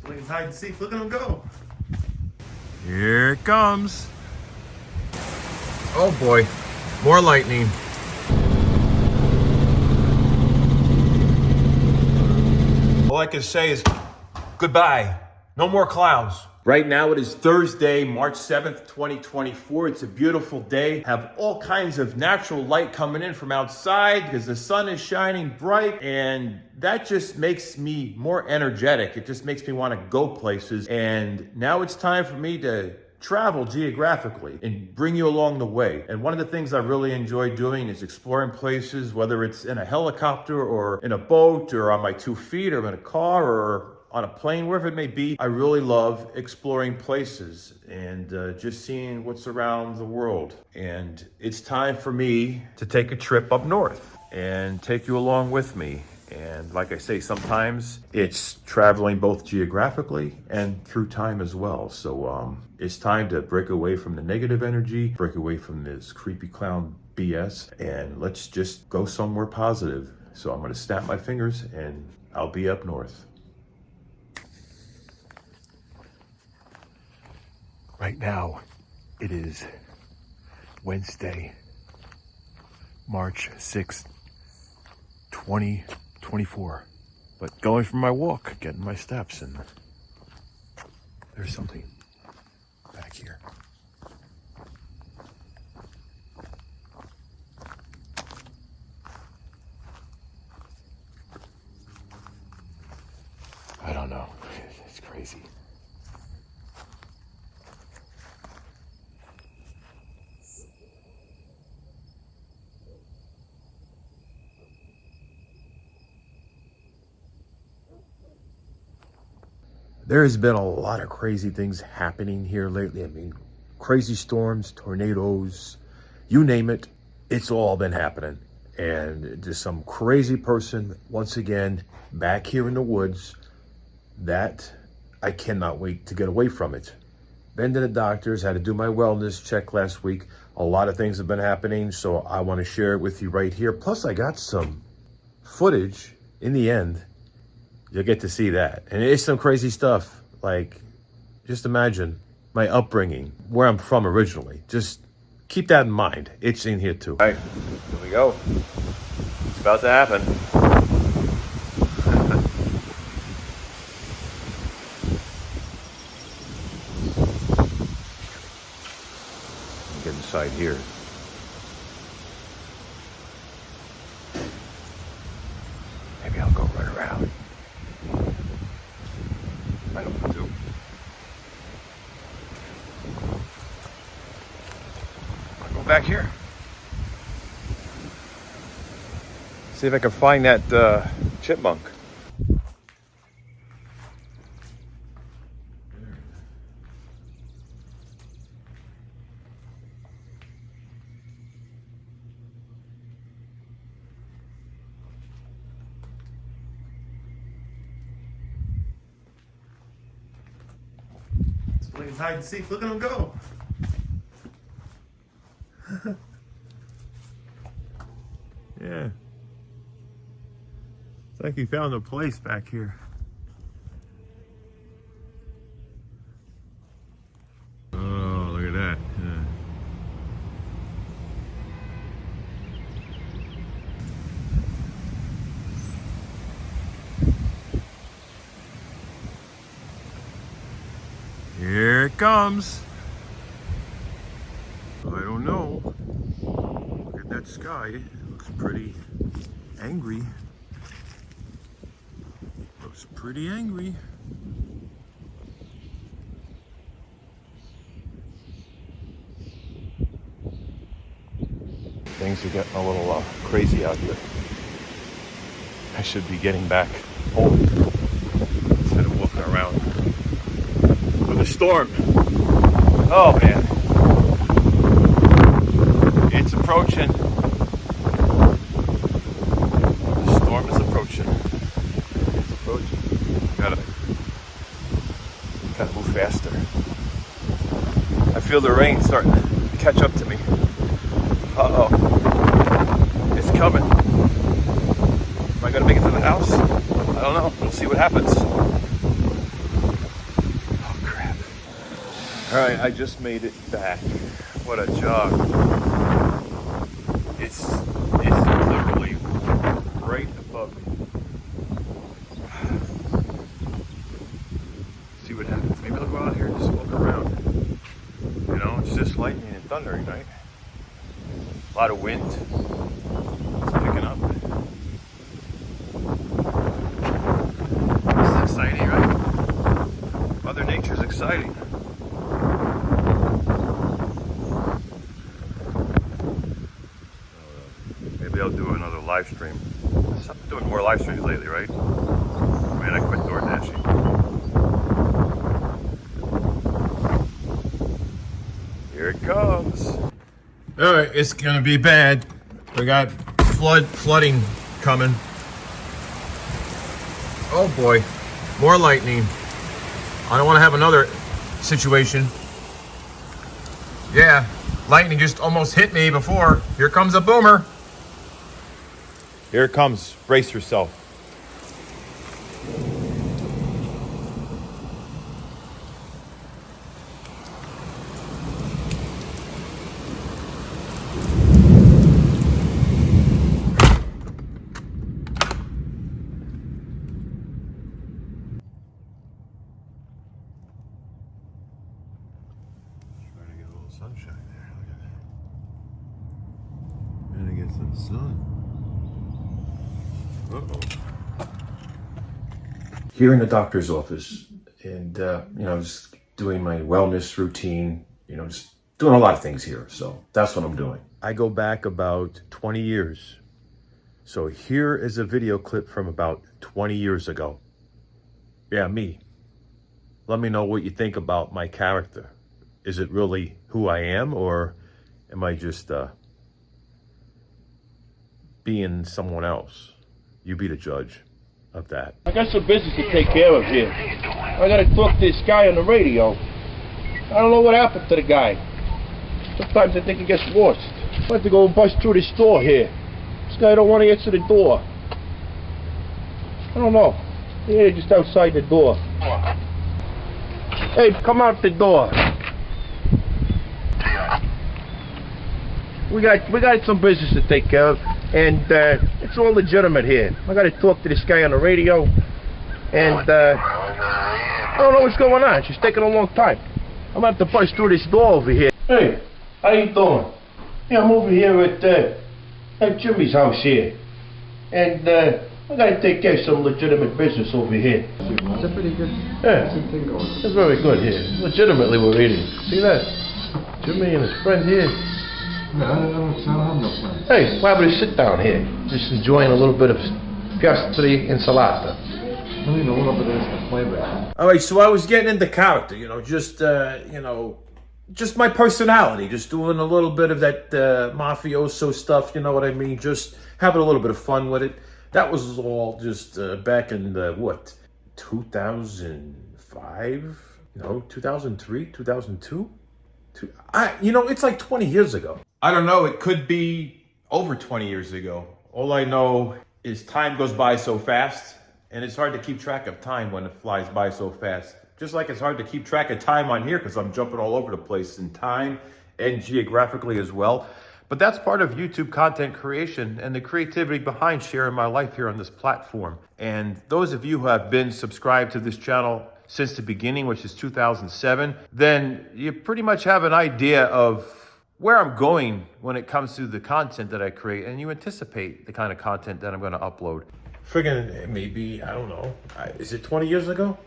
Playing hide and seek. Look at him go. Here it comes. Oh boy, more lightning. All I can say is goodbye. No more clouds. Right now it is Thursday, March 7th, 2024. It's a beautiful day. Have all kinds of natural light coming in from outside because the sun is shining bright, and that just makes me more energetic. It just makes me want to go places. And now it's time for me to travel geographically and bring you along the way. And one of the things I really enjoy doing is exploring places, whether it's in a helicopter or in a boat or on my 2 feet or in a car or on a plane, wherever it may be. I really love exploring places and just seeing what's around the world. And it's time for me to take a trip up north and take you along with me. And like I say, sometimes it's traveling both geographically and through time as well. So it's time to break away from the negative energy, break away from this creepy clown BS, and let's just go somewhere positive. So I'm gonna snap my fingers and I'll be up north. Right now, it is Wednesday, March 6th, 2024. But going for my walk, getting my steps, and there's something back here. I don't know. It's crazy. There has been a lot of crazy things happening here lately. I mean, crazy storms, tornadoes, you name it, it's all been happening. And just some crazy person, once again, back here in the woods, that I cannot wait to get away from it. Been to the doctors, had to do my wellness check last week. A lot of things have been happening, so I want to share it with you right here. Plus, I got some footage in the end. You'll get to see that. And it's some crazy stuff. Like, just imagine my upbringing, where I'm from originally. Just keep that in mind. It's in here too. All right, here we go. It's about to happen. Get inside here. Maybe I'll go right around. I don't want to. I'll go back here. See if I can find that chipmunk. Playing hide and seek. Look at him go. Yeah. It's like he found a place back here. Oh, look at that. Yeah. Here it comes. I don't know. Look at that sky. It looks pretty angry. Looks pretty angry. Things are getting a little crazy out here. I should be getting back home instead of walking around with a storm. Oh man, it's approaching. The storm is approaching. It's approaching. Gotta move faster. I feel the rain starting to catch up to me. Uh-oh. It's coming. Am I gonna make it to the house? I don't know. We'll see what happens. All right, I just made it back. What a jog. It's literally right above me. See what happens. Maybe I'll go out here and just walk around. You know, it's just lightning and thundering, right? A lot of wind. It's picking up. This is exciting, right? Mother Nature's exciting. Maybe I'll do another live stream. I'm doing more live streams lately, right? Man, I quit door dashing. Here it comes. All right, it's gonna be bad. We got flooding coming. Oh boy, more lightning. I don't want to have another situation. Yeah, lightning just almost hit me before. Here comes a boomer. Here it comes. Brace yourself. Trying to get a little sunshine there. Look at that. Trying to get some sun. Uh-oh. Here in the doctor's office, and just doing my wellness routine, just doing a lot of things here. So that's what I'm doing. I go back about 20 years. So here is a video clip from about 20 years ago. Yeah, me. Let me know what you think about my character. Is it really who I am, or am I just being someone else? You be the judge of that. I got some business to take care of here. I gotta talk to this guy on the radio. I don't know what happened to the guy. Sometimes I think he gets lost. I have to go and bust through this door here. This guy don't want to answer the door. I don't know. Yeah, just outside the door. Hey, come out the door. We got some business to take care of, and it's all legitimate here. I got to talk to this guy on the radio, and I don't know what's going on. It's just taking a long time. I'm gonna have to bust through this door over here. Hey, how you doing? Yeah, I'm over here at Jimmy's house here, and I gotta take care of some legitimate business over here. It's a pretty good thing going. It's very good here. Legitimately, we're eating. See that? Jimmy and his friend here. No, I don't have no plans. Hey, why would we sit down here? Just enjoying a little bit of piastre insalata. I mean, a little bit of the flavor. All right, so I was getting into character, just my personality, just doing a little bit of that mafioso stuff, you know what I mean? Just having a little bit of fun with it. That was all just back in the, 2005? No, 2003, 2002? It's like 20 years ago. I don't know, it could be over 20 years ago. All I know is time goes by so fast, and it's hard to keep track of time when it flies by so fast. Just like it's hard to keep track of time on here because I'm jumping all over the place in time and geographically as well. But that's part of YouTube content creation and the creativity behind sharing my life here on this platform. And those of you who have been subscribed to this channel since the beginning, which is 2007, then you pretty much have an idea of where I'm going when it comes to the content that I create, and you anticipate the kind of content that I'm going to upload. Friggin' maybe, I don't know, is it 20 years ago?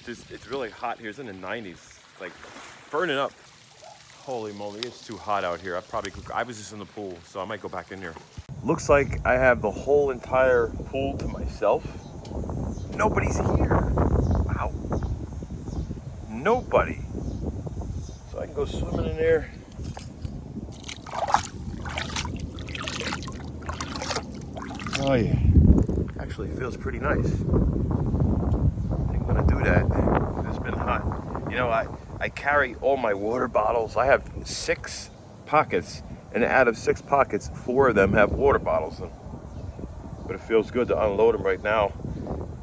It's really hot here. It's in the 90s, like burning up. Holy moly, it's too hot out here. I was just in the pool, so I might go back in here. Looks like I have the whole entire pool to myself. Nobody's here. Wow. Nobody. So I can go swimming in there. Oh yeah. Actually feels pretty nice. I think I'm gonna do that. It's been hot. I carry all my water bottles. I have 6 pockets, and out of 6 pockets, 4 of them have water bottles in them. But it feels good to unload them right now.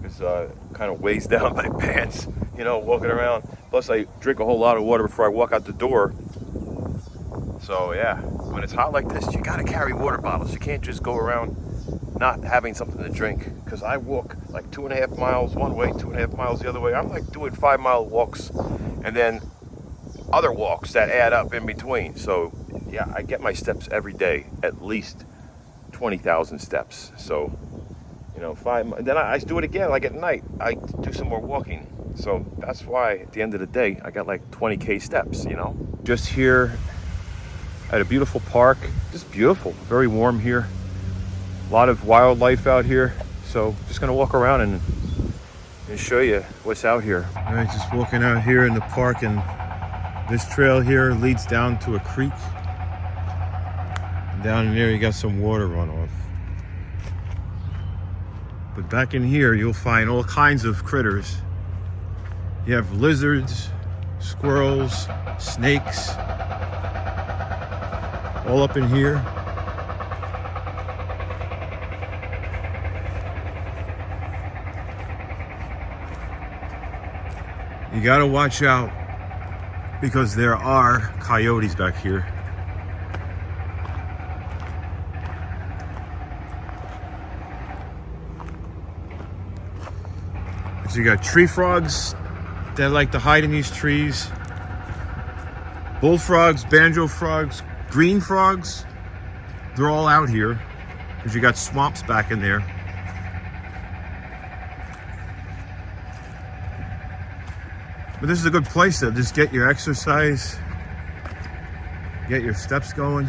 It's kind of weighs down my pants, walking around. Plus, I drink a whole lot of water before I walk out the door. So yeah, when it's hot like this, you gotta carry water bottles. You can't just go around not having something to drink. Because I walk like 2.5 miles one way, 2.5 miles the other way. I'm like doing 5-mile walks and then other walks that add up in between. So yeah, I get my steps every day, at least 20,000 steps. So, you know, then I do it again, like at night, I do some more walking. So that's why at the end of the day, I got like 20K steps, you know? Just here at a beautiful park, just beautiful, very warm here. A lot of wildlife out here. So just gonna walk around and show you what's out here. All right, just walking out here in the park, and this trail here leads down to a creek. And down in there you got some water runoff. But back in here you'll find all kinds of critters. You have lizards, squirrels, snakes, all up in here. You gotta watch out because there are coyotes back here. But you got tree frogs that like to hide in these trees. Bullfrogs, banjo frogs, green frogs. They're all out here because you got swamps back in there. But this is a good place to just get your exercise, get your steps going.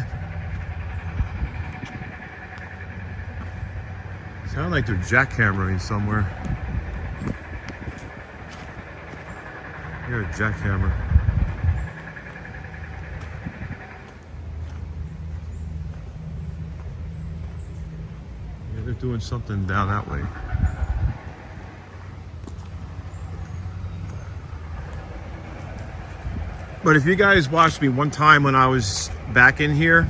Sound like they're jackhammering somewhere. Hear a jackhammer. Yeah, they're doing something down that way. But if you guys watched me one time when I was back in here,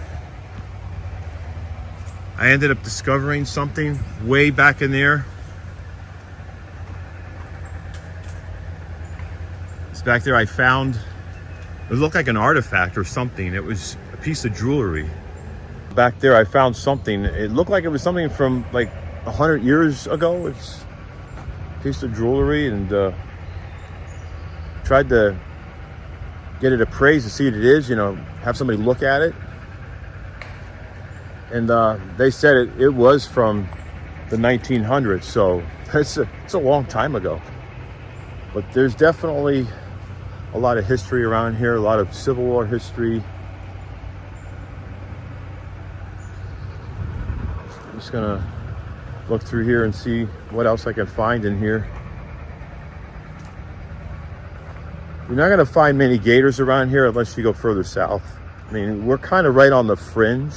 I ended up discovering something way back in there. It's back there I found, it looked like an artifact or something. It was a piece of jewelry. Back there I found something. It looked like it was something from like 100 years ago. It's a piece of jewelry, and tried to get it appraised to see what it is, you know, have somebody look at it. And they said it was from the 1900s, so it's a long time ago. But there's definitely a lot of history around here, a lot of Civil War history. I'm just gonna look through here and see what else I can find in here. You're not going to find many gators around here unless you go further south. I mean, we're kind of right on the fringe.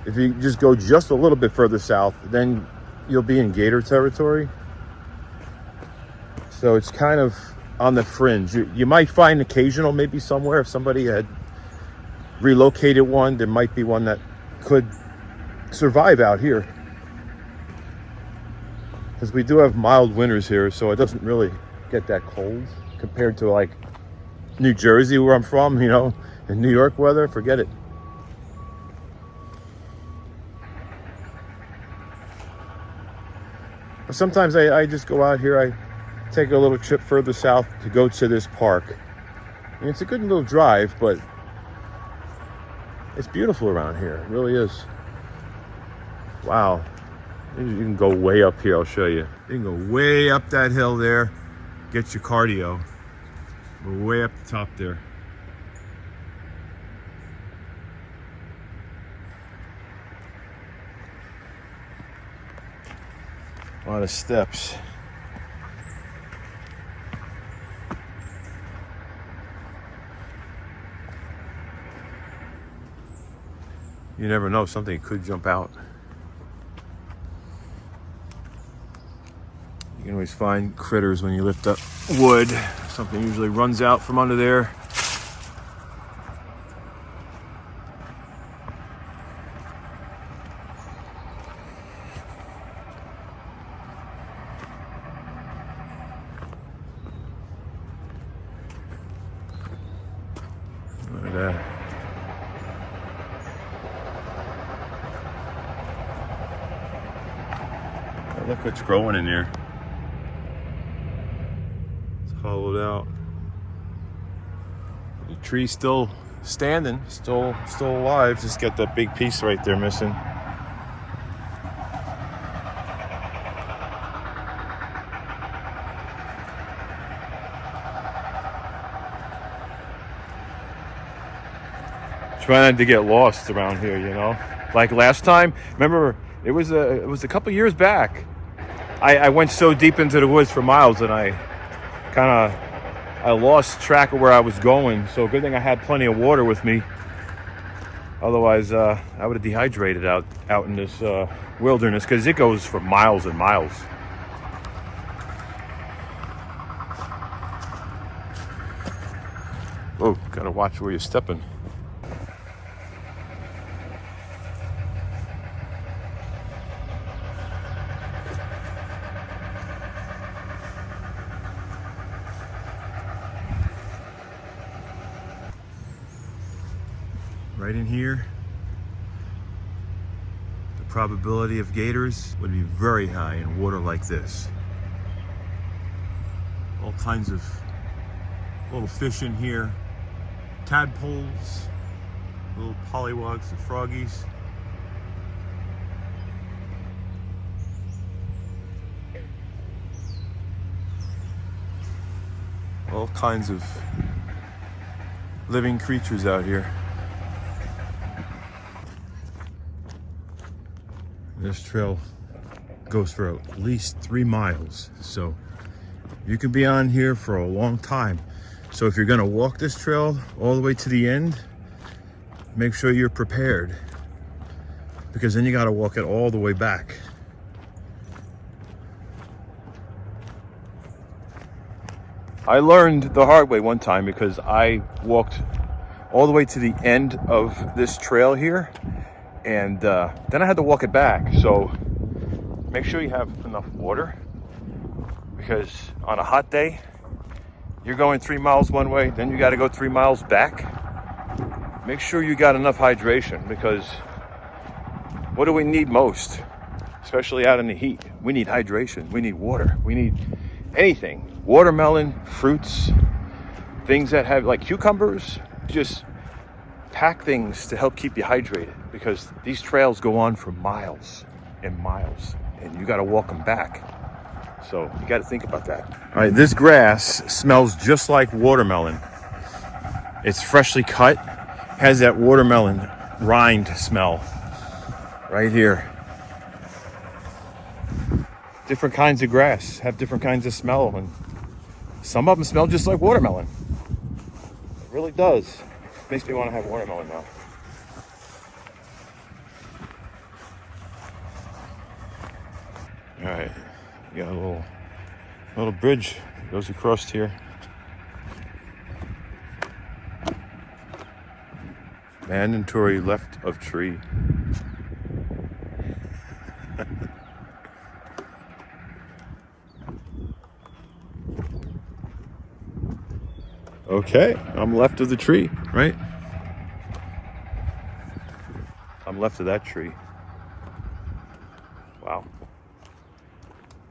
If you just go just a little bit further south, then you'll be in gator territory. So it's kind of on the fringe. You might find occasional, maybe somewhere, if somebody had relocated one, there might be one that could survive out here. Because we do have mild winters here, so it doesn't really get that cold. Compared to like New Jersey, where I'm from, you know, and New York weather, forget it. But sometimes I just go out here, I take a little trip further south to go to this park. And it's a good little drive, but it's beautiful around here, it really is. Wow, you can go way up here, I'll show you. You can go way up that hill there, get your cardio. We're way up the top there. A lot of steps. You never know, something could jump out. You can always find critters when you lift up wood. Something usually runs out from under there. Look what's growing in here. It's hollowed out. The tree's still standing, still alive. Just got that big piece right there missing. Trying to get lost around here, you know. Like last time, remember it was a couple years back. I went so deep into the woods for miles, and I lost track of where I was going. So good thing I had plenty of water with me. Otherwise, I would have dehydrated out in this wilderness, because it goes for miles and miles. Oh, gotta watch where you're stepping. Right in here, the probability of gators would be very high in water like this. All kinds of little fish in here, tadpoles, little pollywogs and froggies. All kinds of living creatures out here. This trail goes for at least 3 miles, so you can be on here for a long time. So if you're gonna walk this trail all the way to the end, make sure you're prepared, because then you gotta walk it all the way back. I learned the hard way one time, because I walked all the way to the end of this trail here, and then I had to walk it back. So make sure you have enough water, because on a hot day you're going 3 miles one way, then you got to go 3 miles back. Make sure you got enough hydration, because what do we need most, especially out in the heat? We need hydration, we need water, we need anything. Watermelon, fruits, things that have, like cucumbers, just pack things to help keep you hydrated, because these trails go on for miles and miles, and you got to walk them back. So you got to think about that. All right, this grass smells just like watermelon. It's freshly cut, has that watermelon rind smell right here. Different kinds of grass have different kinds of smell, and some of them smell just like watermelon. It really does. Makes me want to have watermelon now. All right, you got a little bridge that goes across here. Mandatory left of tree. Okay, I'm left of the tree, right? I'm left of that tree. Wow.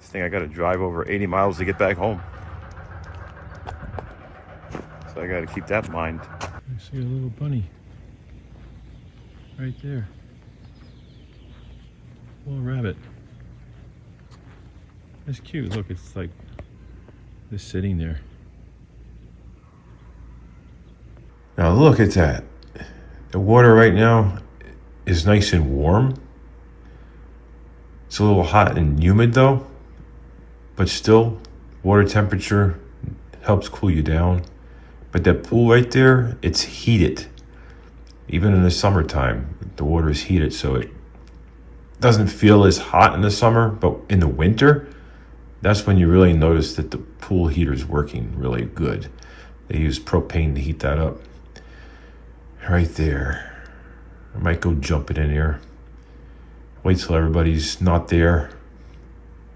This thing, I gotta drive over 80 miles to get back home. So I gotta keep that in mind. I see a little bunny right there. Little rabbit. That's cute. Look, it's like just sitting there. Now look at that. The water right now is nice and warm. It's a little hot and humid though, but still water temperature helps cool you down. But that pool right there, it's heated. Even in the summertime, the water is heated, so it doesn't feel as hot in the summer, but in the winter, that's when you really notice that the pool heater is working really good. They use propane to heat that up. Right there. I might go jump it in here. Wait till everybody's not there.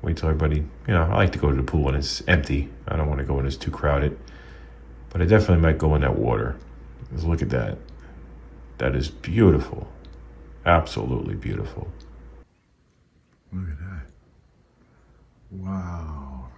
Wait till everybody, I like to go to the pool when it's empty. I don't want to go when it's too crowded. But I definitely might go in that water. Just look at that. That is beautiful. Absolutely beautiful. Look at that. Wow.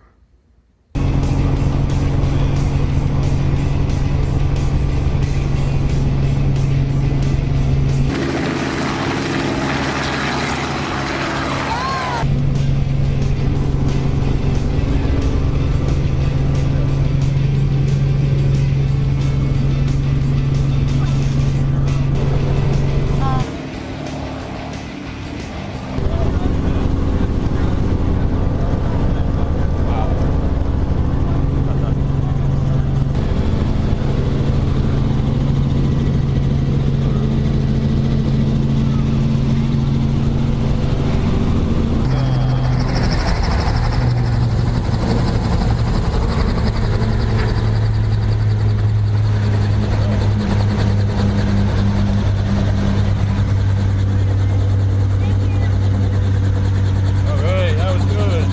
All right, that was good.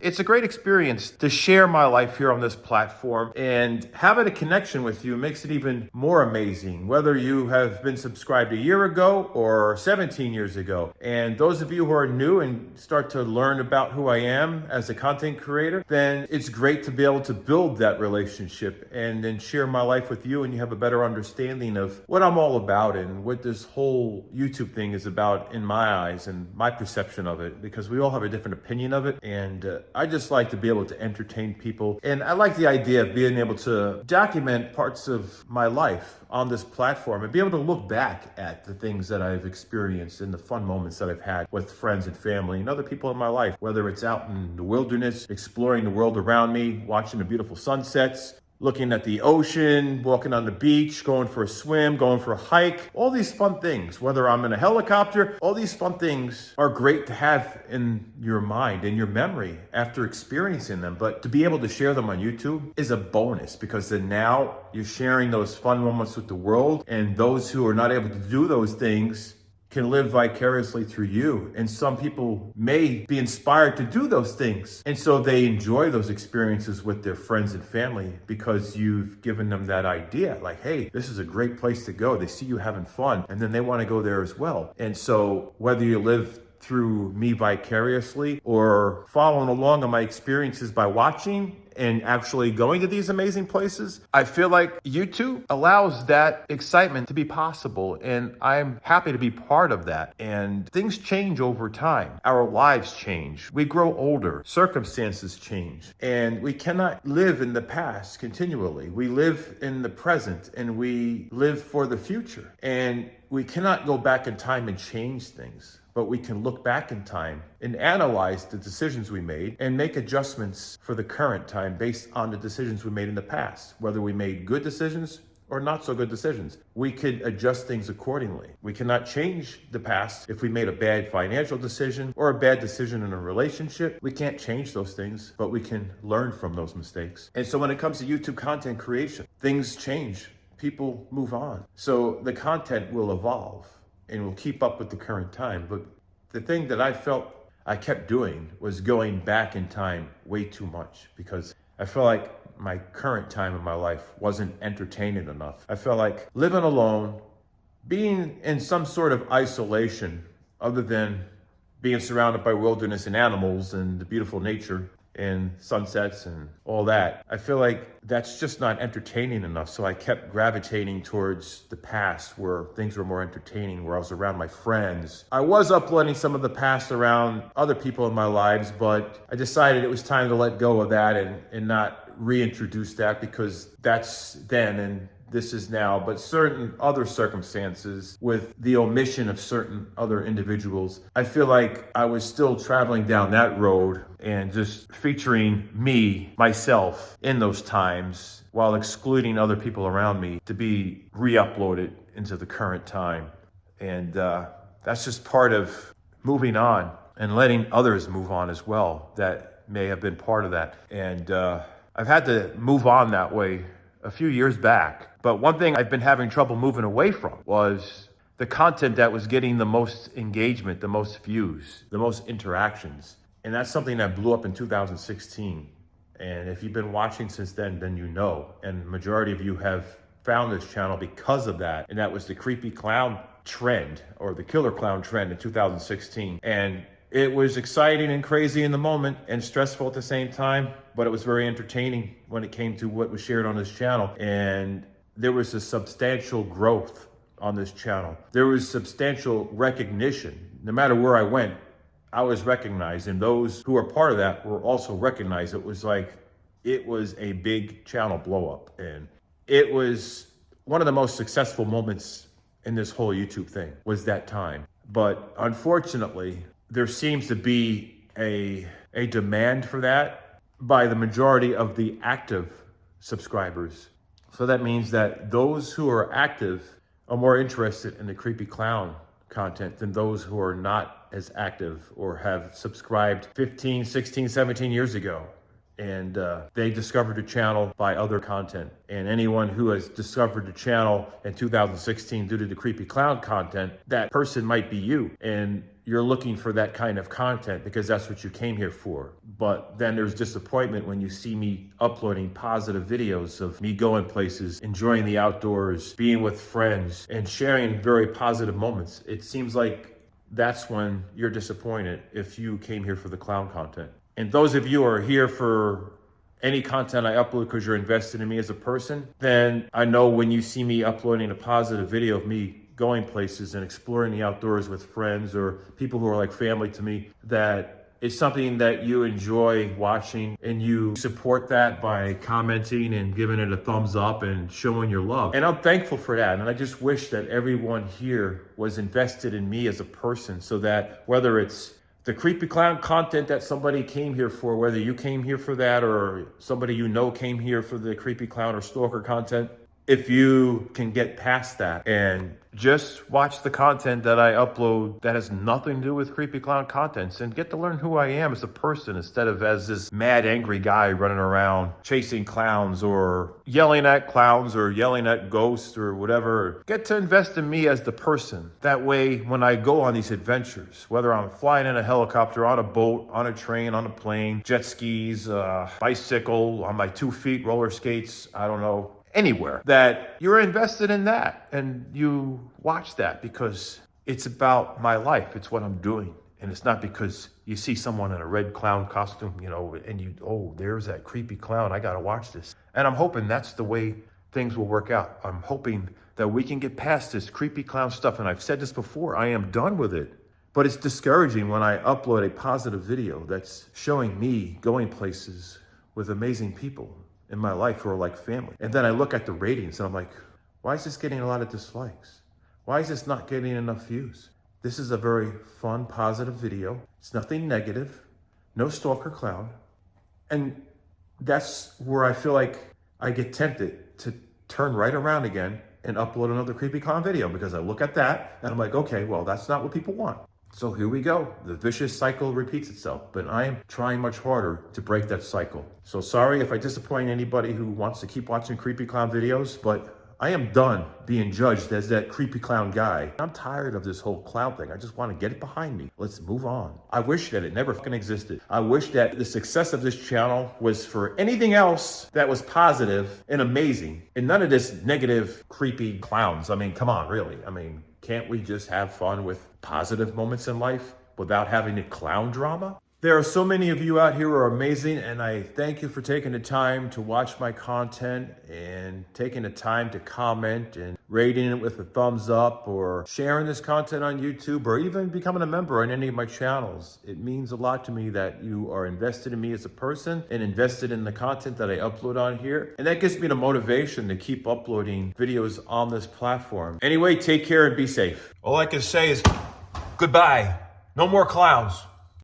It's a great experience to share my life here on this platform, and having a connection with you makes it even more amazing, whether you have been subscribed a year ago or 17 years ago. And those of you who are new and start to learn about who I am as a content creator, then it's great to be able to build that relationship and then share my life with you, and you have a better understanding of what I'm all about and what this whole YouTube thing is about in my eyes and my perception of it, because we all have a different opinion of it. And I just like to be able to entertain people. And I like the idea of being able to document parts of my life on this platform and be able to look back at the things that I've experienced and the fun moments that I've had with friends and family and other people in my life, whether it's out in the wilderness, exploring the world around me, watching the beautiful sunsets, looking at the ocean, walking on the beach, going for a swim, going for a hike, all these fun things, whether I'm in a helicopter, all these fun things are great to have in your mind, in your memory after experiencing them. But to be able to share them on YouTube is a bonus, because then now you're sharing those fun moments with the world, and those who are not able to do those things can live vicariously through you. And some people may be inspired to do those things. And so they enjoy those experiences with their friends and family because you've given them that idea. Like, hey, this is a great place to go. They see you having fun, and then they want to go there as well. And so whether you live through me vicariously or following along on my experiences by watching and actually going to these amazing places, I feel like YouTube allows that excitement to be possible, and I'm happy to be part of that. And things change over time. Our lives change. We grow older. Circumstances change. And we cannot live in the past continually. We live in the present, and we live for the future. And we cannot go back in time and change things, but we can look back in time and analyze the decisions we made and make adjustments for the current time based on the decisions we made in the past, whether we made good decisions or not so good decisions. We could adjust things accordingly. We cannot change the past. If we made a bad financial decision or a bad decision in a relationship, we can't change those things, but we can learn from those mistakes. And so when it comes to YouTube content creation, things change. People move on. So the content will evolve and will keep up with the current time. But the thing that I felt I kept doing was going back in time way too much, because I felt like my current time in my life wasn't entertaining enough. I felt like living alone, being in some sort of isolation other than being surrounded by wilderness and animals and the beautiful nature and sunsets and all that. I feel like that's just not entertaining enough. So I kept gravitating towards the past, where things were more entertaining, where I was around my friends. I was uploading some of the past around other people in my lives, but I decided it was time to let go of that and not reintroduce that, because that's then and this is now. But certain other circumstances, with the omission of certain other individuals, I feel like I was still traveling down that road and just featuring me, myself, in those times, while excluding other people around me to be re-uploaded into the current time. And that's just part of moving on and letting others move on as well that may have been part of that. And I've had to move on that way a few years back. But one thing I've been having trouble moving away from was the content that was getting the most engagement, the most views, the most interactions. And that's something that blew up in 2016. And if you've been watching since then you know. And majority of you have found this channel because of that. And that was the creepy clown trend, or the killer clown trend in 2016. And it was exciting and crazy in the moment and stressful at the same time, but it was very entertaining when it came to what was shared on this channel. And there was a substantial growth on this channel. There was substantial recognition. No matter where I went, I was recognized, and those who were part of that were also recognized. It was like, it was a big channel blow up, and it was one of the most successful moments in this whole YouTube thing, was that time. But unfortunately, there seems to be a demand for that by the majority of the active subscribers. So that means that those who are active are more interested in the creepy clown content than those who are not as active or have subscribed 15, 16, 17 years ago. And they discovered the channel by other content. And anyone who has discovered the channel in 2016 due to the creepy clown content, that person might be you. And you're looking for that kind of content because that's what you came here for. But then there's disappointment when you see me uploading positive videos of me going places, enjoying the outdoors, being with friends, and sharing very positive moments. It seems like that's when you're disappointed if you came here for the clown content. And those of you who are here for any content I upload because you're invested in me as a person, then I know when you see me uploading a positive video of me going places and exploring the outdoors with friends or people who are like family to me, that it's something that you enjoy watching, and you support that by commenting and giving it a thumbs up and showing your love. And I'm thankful for that. And I just wish that everyone here was invested in me as a person, so that whether it's the creepy clown content that somebody came here for, whether you came here for that or somebody you know came here for the creepy clown or stalker content, if you can get past that and just watch the content that I upload that has nothing to do with creepy clown contents, and get to learn who I am as a person instead of as this mad, angry guy running around chasing clowns or yelling at clowns or yelling at ghosts or whatever. Get to invest in me as the person. That way, when I go on these adventures, whether I'm flying in a helicopter, on a boat, on a train, on a plane, jet skis, bicycle, on my 2 feet, roller skates, I don't know, anywhere, that you're invested in that and you watch that because it's about my life. It's what I'm doing. And it's not because you see someone in a red clown costume, you know, and you, oh, there's that creepy clown, I gotta watch this. And I'm hoping that's the way things will work out. I'm hoping that we can get past this creepy clown stuff. And I've said this before, I am done with it. But it's discouraging when I upload a positive video that's showing me going places with amazing people in my life who are like family. And then I look at the ratings and I'm like, why is this getting a lot of dislikes? Why is this not getting enough views? This is a very fun, positive video. It's nothing negative, no stalker clown. And that's where I feel like I get tempted to turn right around again and upload another creepy clown video, because I look at that and I'm like, okay, well, that's not what people want. So here we go. The vicious cycle repeats itself, but I am trying much harder to break that cycle. So sorry if I disappoint anybody who wants to keep watching creepy clown videos, but I am done being judged as that creepy clown guy. I'm tired of this whole clown thing. I just want to get it behind me. Let's move on. I wish that it never fucking existed. I wish that the success of this channel was for anything else that was positive and amazing, and none of this negative, creepy clowns. I mean, come on, really. I mean, can't we just have fun with positive moments in life without having a clown drama? There are so many of you out here who are amazing, and I thank you for taking the time to watch my content and taking the time to comment and rating it with a thumbs up or sharing this content on YouTube or even becoming a member on any of my channels. It means a lot to me that you are invested in me as a person and invested in the content that I upload on here. And that gives me the motivation to keep uploading videos on this platform. Anyway, take care and be safe. All I can say is goodbye. No more clowns.